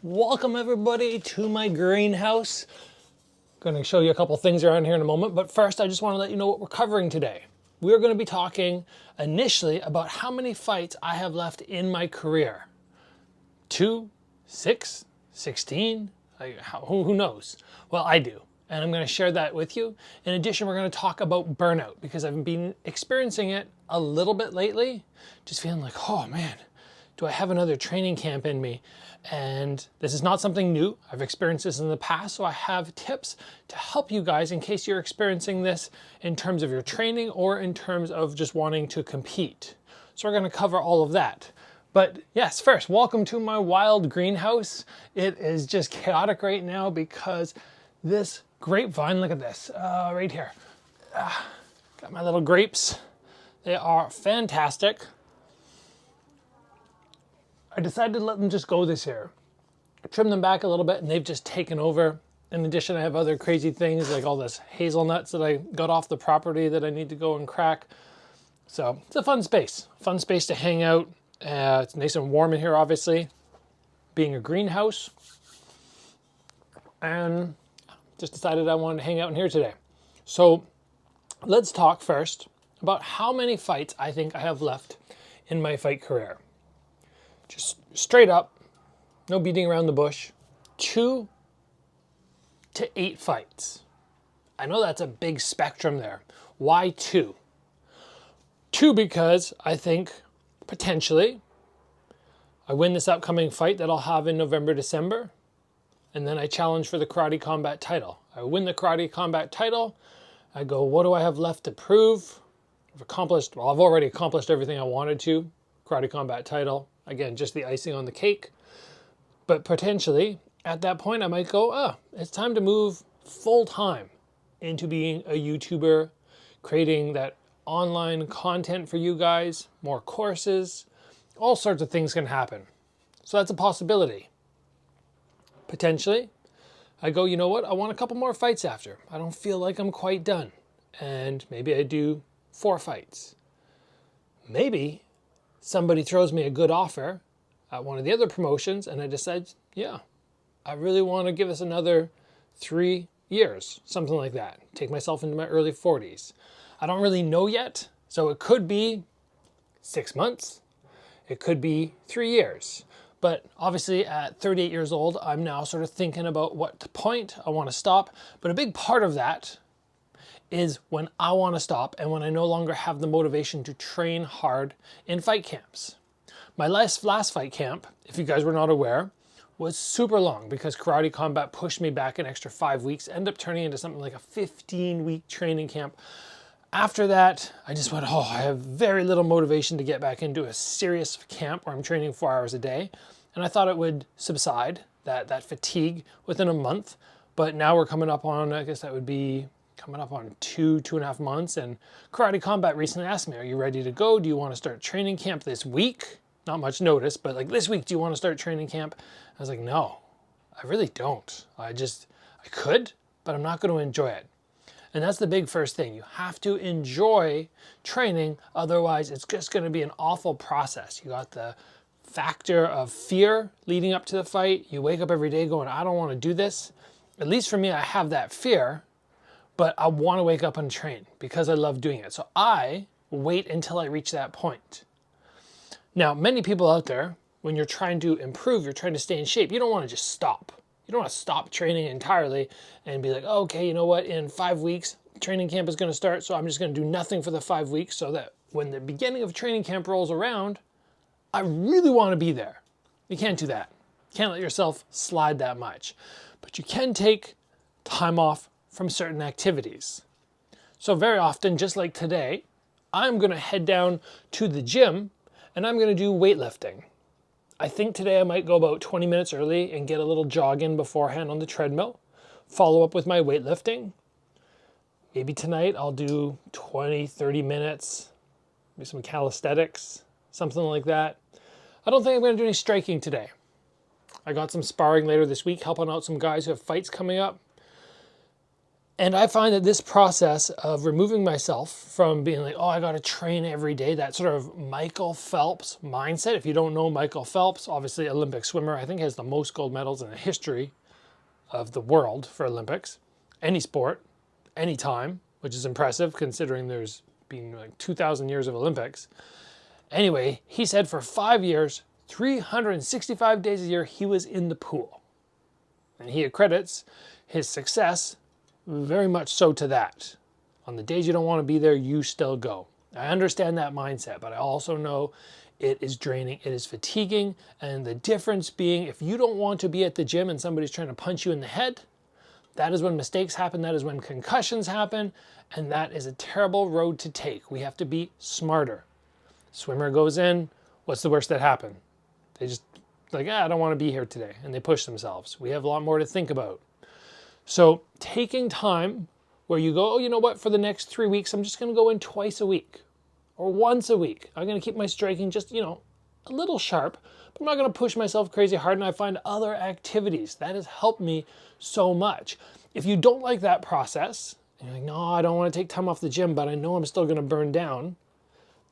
Welcome everybody to my greenhouse. Going to show you a couple things around here in a moment, but first I just want to let you know what we're covering today. We're going to be talking initially about how many fights I have left in my career. 2, 6, 16, who knows? Well, I do. And I'm going to share that with you. In addition, we're going to talk about burnout because I've been experiencing it a little bit lately. Just feeling like, oh man, do I have another training camp in me? And this is not something new. I've experienced this in the past, so I have tips to help you guys in case you're experiencing this in terms of your training or in terms of just wanting to compete. So we're going to cover all of that. But yes, first, welcome to my wild greenhouse. It is just chaotic right now because this grapevine, look at this, right here. Got my little grapes. They are fantastic. I decided to let them just go this year. Trim them back a little bit and they've just taken over. In addition, I have other crazy things like all this hazelnuts that I got off the property that I need to go and crack. So it's a fun space to hang out. It's nice and warm in here, obviously, being a greenhouse. And just decided I wanted to hang out in here today. So let's talk first about how many fights I think I have left in my fight career. Just straight up, no beating around the bush, 2 to 8 fights. I know that's a big spectrum there. Why 2? 2 because I think potentially I win this upcoming fight that I'll have in November, December, and then I challenge for the Karate Combat title. I win the Karate Combat title. I go, what do I have left to prove? I've already accomplished everything I wanted to. Karate Combat title. Again, just the icing on the cake. But potentially, at that point, I might go, it's time to move full-time into being a YouTuber, creating that online content for you guys, more courses, all sorts of things can happen. So that's a possibility. Potentially, I go, you know what? I want a couple more fights after. I don't feel like I'm quite done. And maybe I do 4 fights. Maybe somebody throws me a good offer at one of the other promotions and I decide, yeah, I really want to give this another 3 years, something like that. Take myself into my early 40s. I don't really know yet, so it could be 6 months. It could be 3 years. But obviously at 38 years old, I'm now sort of thinking about what point I want to stop. But a big part of that is when I want to stop and when I no longer have the motivation to train hard in fight camps. My last fight camp, if you guys were not aware, was super long because Karate Combat pushed me back an extra 5 weeks, ended up turning into something like a 15-week training camp. After that, I just went, I have very little motivation to get back into a serious camp where I'm training 4 hours a day. And I thought it would subside, that fatigue, within a month. But now we're coming up on, I guess that would be coming up on 2.5 months. And Karate Combat recently asked me, are you ready to go? Do you want to start training camp this week? Not much notice, but like this week, do you want to start training camp? I was like, no, I really don't. I could, but I'm not going to enjoy it. And that's the big first thing. You have to enjoy training. Otherwise, it's just going to be an awful process. You got the factor of fear leading up to the fight. You wake up every day going, I don't want to do this. At least for me, I have that fear, but I want to wake up and train because I love doing it. So I wait until I reach that point. Now, many people out there, when you're trying to improve, you're trying to stay in shape, you don't want to just stop. You don't want to stop training entirely and be like, okay, you know what, in 5 weeks, training camp is going to start, so I'm just going to do nothing for the 5 weeks so that when the beginning of training camp rolls around, I really want to be there. You can't do that. You can't let yourself slide that much. But you can take time off from certain activities. So very often, just like today, I'm going to head down to the gym and I'm going to do weightlifting. I think today I might go about 20 minutes early and get a little jog in beforehand on the treadmill, follow up with my weightlifting. Maybe tonight I'll do 20, 30 minutes, maybe some calisthenics, something like that. I don't think I'm going to do any striking today. I got some sparring later this week, helping out some guys who have fights coming up. And I find that this process of removing myself from being like, oh, I got to train every day, that sort of Michael Phelps mindset. If you don't know Michael Phelps, obviously Olympic swimmer, I think has the most gold medals in the history of the world for Olympics. Any sport, any time, which is impressive considering there's been like 2,000 years of Olympics. Anyway, he said for 5 years, 365 days a year, he was in the pool. And he accredits his success very much so to that. On the days you don't want to be there, you still go. I understand that mindset, but I also know it is draining, it is fatiguing, and the difference being if you don't want to be at the gym and somebody's trying to punch you in the head, that is when mistakes happen, that is when concussions happen, and that is a terrible road to take. We have to be smarter. Swimmer goes in, what's the worst that happened? They just like, I don't want to be here today, and they push themselves. We have a lot more to think about. So taking time where you go, oh, you know what, for the next 3 weeks, I'm just going to go in twice a week or once a week. I'm going to keep my striking just, a little sharp, but I'm not going to push myself crazy hard, and I find other activities. That has helped me so much. If you don't like that process, and you're like, no, I don't want to take time off the gym, but I know I'm still going to burn down,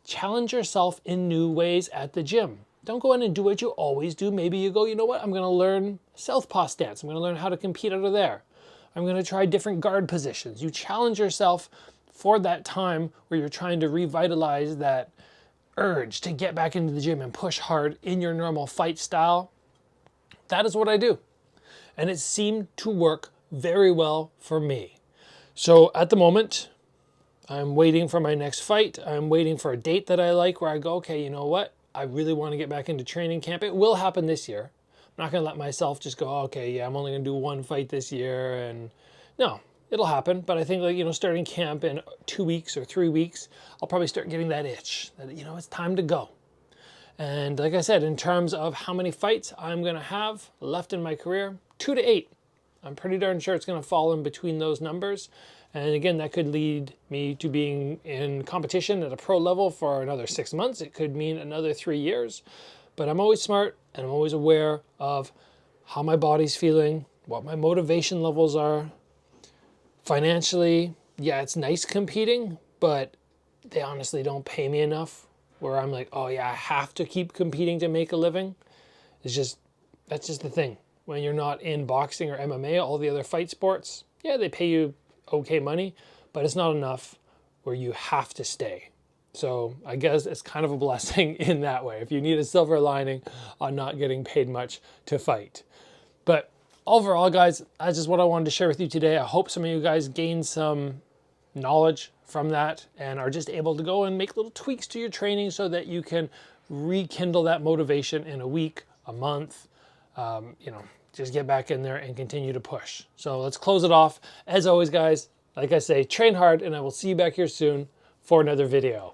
challenge yourself in new ways at the gym. Don't go in and do what you always do. Maybe you go, you know what, I'm going to learn southpaw stance. I'm going to learn how to compete out of there. I'm going to try different guard positions. You challenge yourself for that time where you're trying to revitalize that urge to get back into the gym and push hard in your normal fight style. That is what I do. And it seemed to work very well for me. So at the moment, I'm waiting for my next fight. I'm waiting for a date that I like where I go, okay, you know what? I really want to get back into training camp. It will happen this year. I'm not going to let myself just go, okay, yeah, I'm only going to do one fight this year. And no, it'll happen. But I think starting camp in 2 weeks or 3 weeks, I'll probably start getting that itch that, it's time to go. And like I said, in terms of how many fights I'm going to have left in my career, 2 to 8. I'm pretty darn sure it's going to fall in between those numbers. And again, that could lead me to being in competition at a pro level for another 6 months. It could mean another 3 years. But I'm always smart and I'm always aware of how my body's feeling, what my motivation levels are. Financially, yeah, it's nice competing, but they honestly don't pay me enough where I'm like, oh yeah, I have to keep competing to make a living. That's just the thing. When you're not in boxing or MMA, all the other fight sports, yeah, they pay you okay money, but it's not enough where you have to stay. So I guess it's kind of a blessing in that way, if you need a silver lining on not getting paid much to fight. But overall, guys, that's just what I wanted to share with you today. I hope some of you guys gained some knowledge from that and are just able to go and make little tweaks to your training so that you can rekindle that motivation in a week, a month, just get back in there and continue to push. So let's close it off. As always, guys, like I say, train hard, and I will see you back here soon for another video.